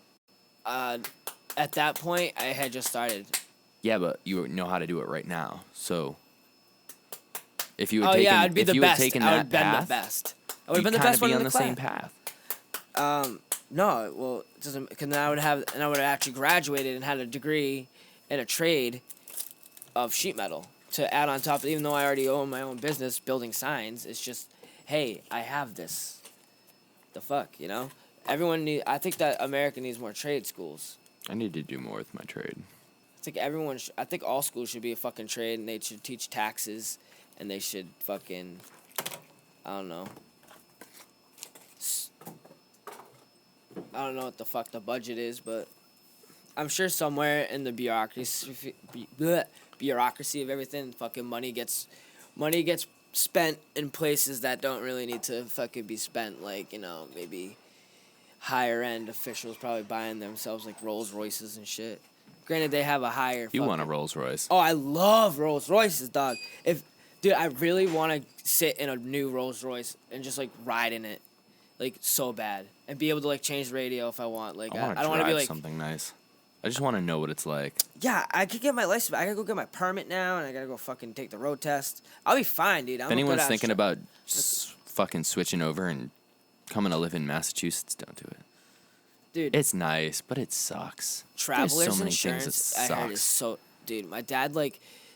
At that point, I had just started. Yeah, but you know how to do it right now. So, if you had I'd be the best. I would have been the best. I would have been the best one in the same class. path. No, well, it doesn't. Because then I would have actually graduated and had a degree in a trade of sheet metal to add on top. Even though I already own my own business building signs, it's just, hey, I have this. The fuck, you know? I think that America needs more trade schools. I need to do more with my trade. I think all schools should be a fucking trade, and they should teach taxes, and they should fucking, I don't know. I don't know what the fuck the budget is, but I'm sure somewhere in the bureaucracy of everything, fucking money gets spent in places that don't really need to fucking be spent. Like, you know, maybe higher end officials probably buying themselves like Rolls Royces and shit. Granted, they have a higher. You want a Rolls Royce? Oh, I love Rolls Royces, dog. Dude, I really want to sit in a new Rolls Royce and just like ride in it, like so bad, and be able to like change the radio if I want. Like, I don't want to be like something nice. I just want to know what it's like. Yeah, I could get my license. I gotta go get my permit now, and I gotta go fucking take the road test. I'll be fine, dude. If anyone's thinking about fucking switching over and coming to live in Massachusetts, don't do it. Dude, it's nice, but it sucks. Travelers so insurance, I heard is so. Dude, my dad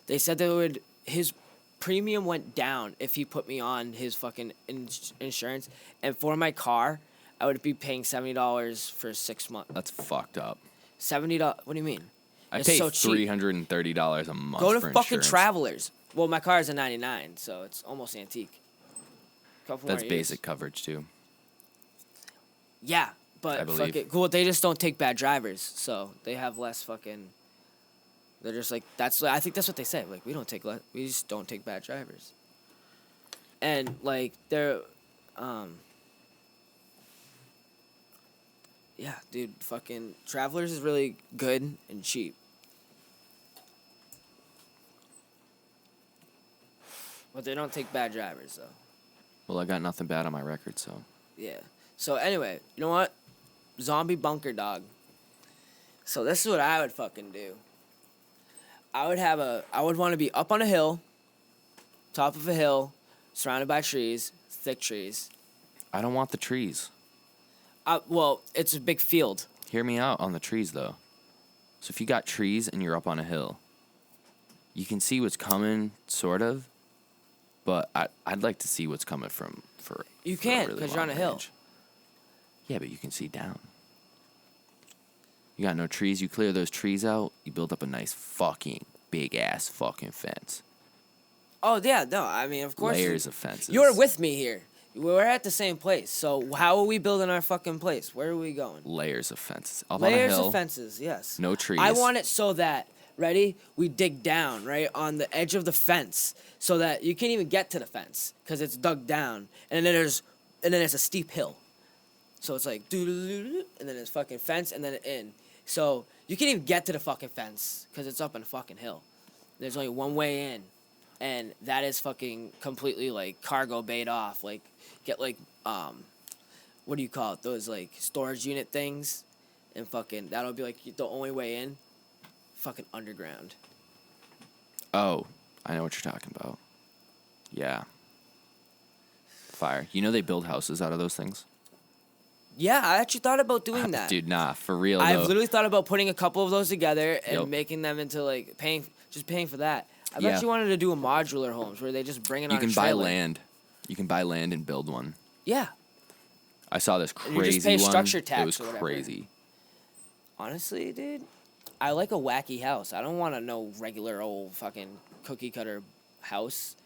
they said his premium went down if he put me on his fucking insurance, and for my car, I would be paying $70 for 6 months. That's fucked up. $70. What do you mean? I pay $330 a month. Go to for fucking insurance. Travelers. Well, my car is a '99, so it's almost antique. That's basic coverage too. Yeah, but fuck it. Cool. They just don't take bad drivers, so they have less fucking. They're just like I think that's what they say. Like we just don't take bad drivers. And like they're, yeah, dude, fucking Travelers is really good and cheap. But they don't take bad drivers, though. Well, I got nothing bad on my record, so. Yeah. So anyway, you know what? Zombie bunker dog. So this is what I would fucking do. I would want to be up on a hill, top of a hill, surrounded by trees, thick trees. I don't want the trees. Well, it's a big field. Hear me out on the trees, though. So if you got trees and you're up on a hill, you can see what's coming, sort of. But I'd like to see what's coming for. You can't because you're on a hill. Yeah, but you can see down. You got no trees. You clear those trees out. You build up a nice fucking big ass fucking fence. Oh yeah, no. I mean, of course. Layers of fences. You're with me here. We're at the same place. So how are we building our fucking place? Where are we going? Layers of fences. Up Layers on a hill, of fences. Yes. No trees. I want it so that. Ready? We dig down, right, on the edge of the fence so that you can't even get to the fence because it's dug down. And then it's a steep hill. So it's like, and then it's fucking fence and then in. So you can't even get to the fucking fence because it's up on a fucking hill. There's only one way in. And that is fucking completely, like, cargo bayed off. Like, get, like, what do you call it? Those, like, storage unit things. And fucking, that'll be, like, the only way in. Fucking underground. Oh, I know what you're talking about. Yeah. Fire. You know they build houses out of those things? Yeah, I actually thought about doing that. Dude, nah, for real, I've though. literally thought about putting a couple of those together and Yep. making them into like paying for that. I've Yeah. actually wanted to do a modular homes where they just bring it You on can a buy trailer. land. You can buy land and build one. Yeah. I saw this And crazy you just pay one. structure It tax was or whatever. crazy. Honestly, dude, I like a wacky house. I don't want a no regular old fucking cookie cutter house.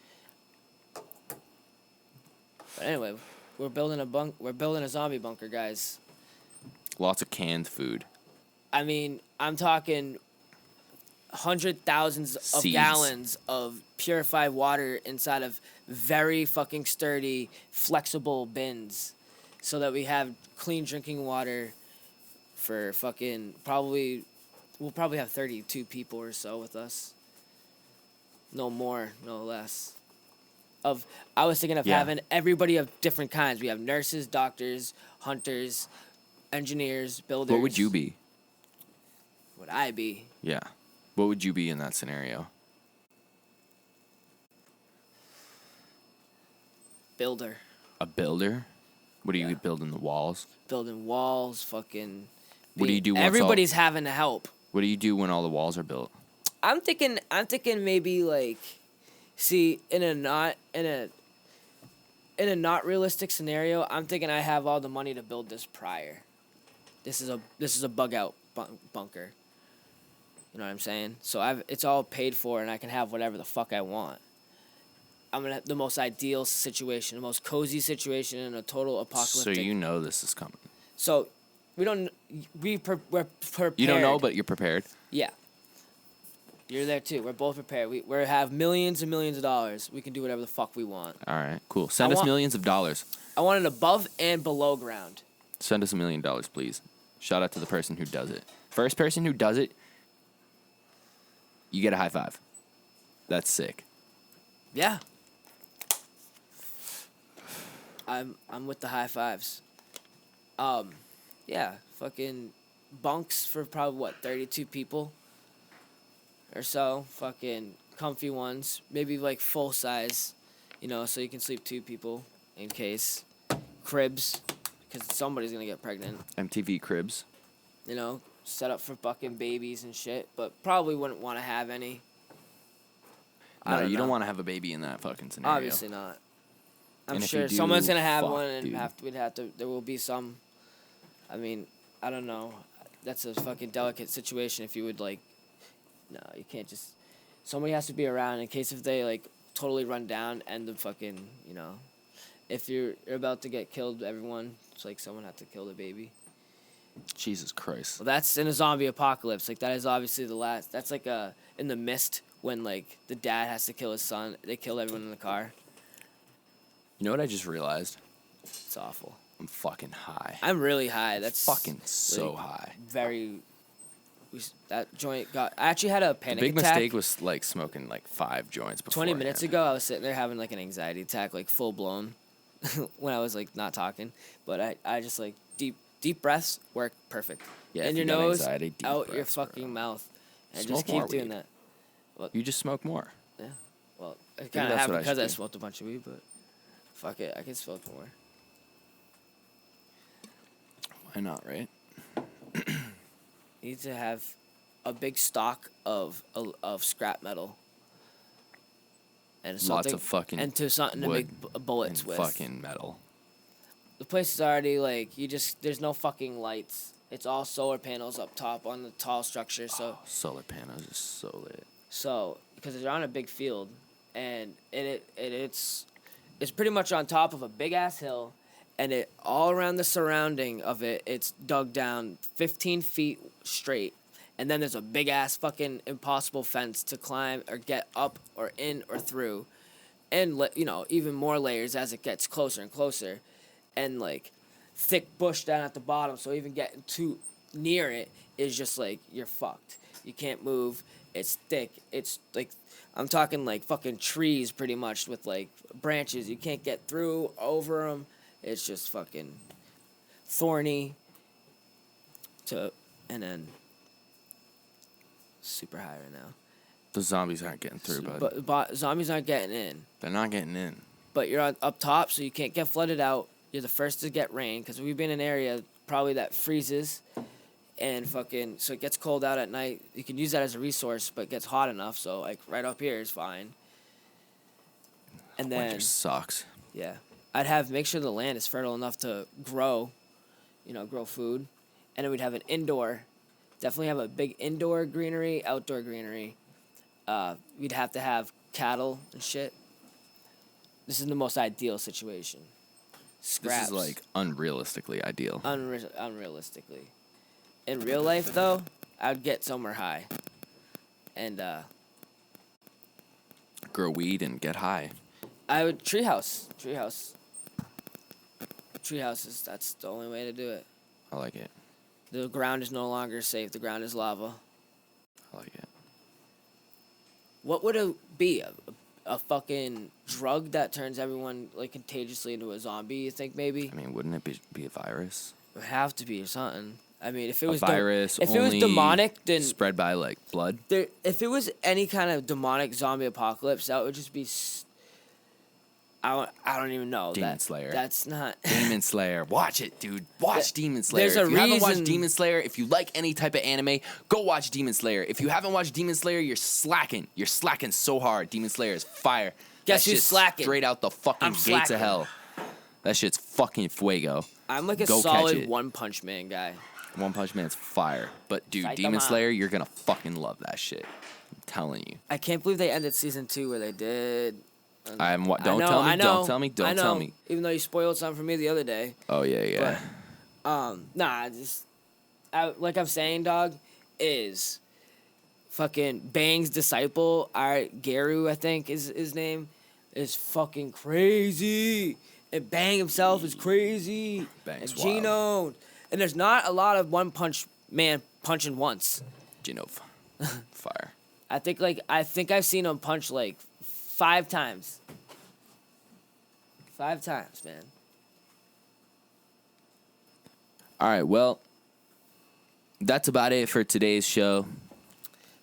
But anyway, we're building a zombie bunker, guys. Lots of canned food. I mean, I'm talking thousands of Seeds. gallons of purified water inside of very fucking sturdy, flexible bins, so that we have clean drinking water for fucking we'll probably have 32 people or so with us. No more, no less. I was thinking of Yeah. having everybody of different kinds. We have nurses, doctors, hunters, engineers, builders. What would you be? Would I be? Yeah. What would you be in that scenario? Builder. A builder? What are Yeah. you building the walls? Building walls, fucking. What do you do once Everybody's having to help. What do you do when all the walls are built? I'm thinking maybe like, see, in a not realistic scenario, I'm thinking I have all the money to build this prior. This is a bug out bunker. You know what I'm saying? So it's all paid for, and I can have whatever the fuck I want. I'm gonna have the most ideal situation, the most cozy situation in a total apocalyptic. So you know this is coming. So we're prepared. You don't know, but you're prepared. Yeah. You're there too. We're both prepared. We have millions and millions of dollars. We can do whatever the fuck we want. All right, cool. Send us millions of dollars. I want it above and below ground. Send us $1 million, please. Shout out to the person who does it. First person who does it, you get a high five. That's sick. Yeah. I'm with the high fives. Yeah, fucking bunks for probably 32 people or so. Fucking comfy ones, maybe like full size, so you can sleep 2 people in case. Cribs, because somebody's gonna get pregnant. MTV Cribs. Set up for fucking babies and shit, but probably wouldn't want to have any. No, you don't want to have a baby in that fucking scenario. Obviously not. I'm And if you sure do, someone's gonna have fuck, one, and dude. there will be some. I mean, I don't know. That's a fucking delicate situation. If you would no, you can't just. Somebody has to be around in case if they totally run down and the fucking if you're about to get killed, everyone it's like someone had to kill the baby. Jesus Christ. Well, that's in a zombie apocalypse. That is obviously the last. That's in The Mist when the dad has to kill his son. They kill everyone in the car. You know what I just realized? It's awful. I'm fucking high. I'm really high. That's fucking so high. That joint got. I actually had a panic The big attack. mistake was smoking 5 joints before. 20 minutes ago, I was sitting there having an anxiety attack, full blown, when I was not talking. But I just deep breaths work perfect. Yeah, in if your you got nose, anxiety, deep out your breaths, bro. fucking mouth, and Smoke just keep more doing weed. that. Well, You just smoke more. yeah. Well, I Maybe kind of that's have what I because should I do. smoked a bunch of weed, but fuck it, I can smoke more. Why not, right? You need to have a big stock of scrap metal. And Lots of fucking something to wood make bullets and with. fucking metal. The place is already there's no fucking lights. It's all solar panels up top on the tall structure. So Solar panels is so lit. because they're on a big field, and it's pretty much on top of a big ass hill, and it all around the surrounding of it, it's dug down 15 feet straight, and then there's a big ass fucking impossible fence to climb or get up or in or through, and even more layers as it gets closer and closer, and thick bush down at the bottom. So even getting too near it is just you're fucked. You can't move. It's thick. It's I'm talking fucking trees pretty much with branches. You can't get through over them. It's just fucking thorny. And then super high right now. The zombies aren't getting through, bud. But zombies aren't getting in. They're not getting in. But you're up top, so you can't get flooded out. you're the first to get rain because we've been in an area probably that freezes and fucking so it gets cold out at night. You can use that as a resource, but it gets hot enough, so like right up here is fine. And then Winter sucks. yeah, I'd make sure the land is fertile enough to grow, grow food, and then we'd have an indoor. Definitely have a big indoor greenery, outdoor greenery. We'd have to have cattle and shit. This is the most ideal situation. Scraps. This is like unrealistically ideal. Unrealistically. In real life, though, I'd get somewhere high. And Grow weed and get high. I would treehouse. Treehouse that's the only way to do it. I like it. The ground is no longer safe. The ground is lava. I like it. What would it be? A fucking drug that turns everyone like contagiously into a zombie? You think maybe? I mean, wouldn't it be a virus? It would have to be or something. I mean, if it was a virus, if it was demonic, then spread by like blood. If it was any kind of demonic zombie apocalypse, that would just be. I don't even know. Demon Slayer. That's not. Demon Slayer. Watch it, dude. Watch Demon Slayer. There's a if you haven't watched reason- Demon Slayer, if you like any type of anime, go watch Demon Slayer. If you haven't watched Demon Slayer, you're slacking. You're slacking so hard. Demon Slayer is fire. Guess that who's shit's slacking? Straight out the fucking I'm gates slacking. of hell. That shit's fucking fuego. I'm like a Go catch solid it. One Punch Man guy. One Punch Man's fire. But dude, Fight them Demon out. Slayer, you're gonna fucking love that shit. I'm telling you. I can't believe they ended season 2 where they did. Don't tell me. I know, Don't tell me. I Don't know, tell me. Even though you spoiled something for me the other day. Oh yeah. Nah, like I'm saying, dog, is fucking Bang's disciple, Garu, I think is his name, is fucking crazy. And Bang himself is crazy. Bang's and Gino. And there's not a lot of One Punch Man punching once. Genova. Fire. I think I've seen him punch like 5 times. 5 times, man. All right, well, that's about it for today's show.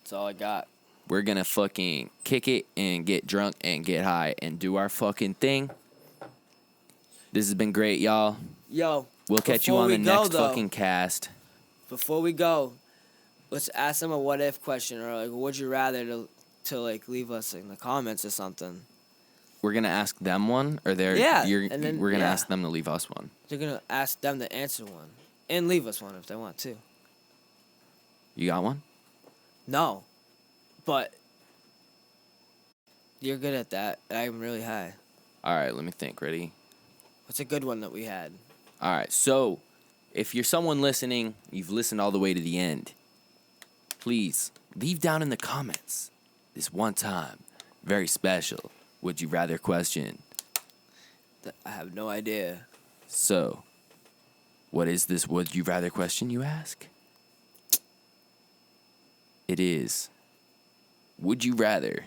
That's all I got. We're going to fucking kick it and get drunk and get high and do our fucking thing. This has been great, y'all. Yo. We'll catch you before on we the go, next though, fucking cast. Before we go, let's ask them a what if question or like would you rather to like leave us in the comments or something. We're going to ask them one or we're going to ask them to leave us one. They're going to ask them to answer one and leave us one if they want to. You got one? No. But you're good at that. I'm really high. All right, let me think. Ready? What's a good one that we had? All right, so if you're someone listening, you've listened all the way to the end, please leave down in the comments this one time, very special, would you rather question. I have no idea. So, what is this would you rather question, you ask? It is, would you rather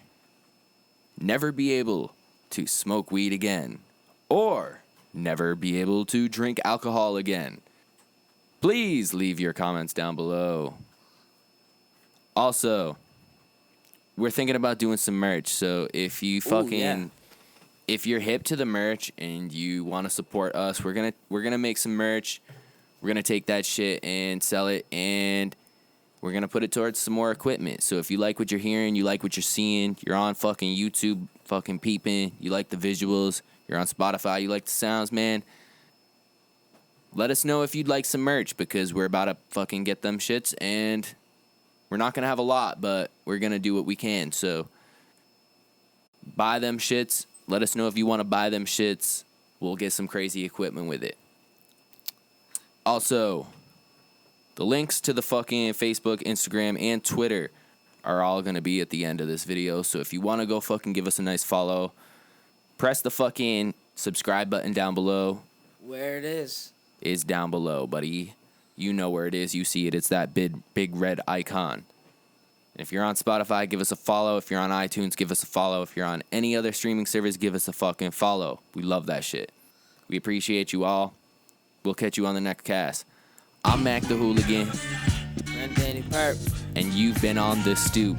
never be able to smoke weed again or never be able to drink alcohol again? Please leave your comments down below. Also, we're thinking about doing some merch, so if you if you're hip to the merch and you want to support us, we're gonna make some merch. We're gonna take that shit and sell it, and we're gonna put it towards some more equipment. So if you like what you're hearing, you like what you're seeing, you're on fucking YouTube fucking peeping, you like the visuals, you're on Spotify, you like the sounds, man, let us know if you'd like some merch, because we're about to fucking get them shits, and we're not gonna have a lot, but we're gonna do what we can. So buy them shits. Let us know if you want to buy them shits. We'll get some crazy equipment with it. Also, the links to the fucking Facebook, Instagram, and Twitter are all going to be at the end of this video. So if you want to go fucking give us a nice follow, press the fucking subscribe button down below. Where it is. Is down below, buddy. You know where it is. You see it. It's that big red icon. And if you're on Spotify, give us a follow. If you're on iTunes, give us a follow. If you're on any other streaming service, give us a fucking follow. We love that shit. We appreciate you all. We'll catch you on the next cast. I'm MackTheHooligan. GranDannyPurp. And you've been on The Stoop.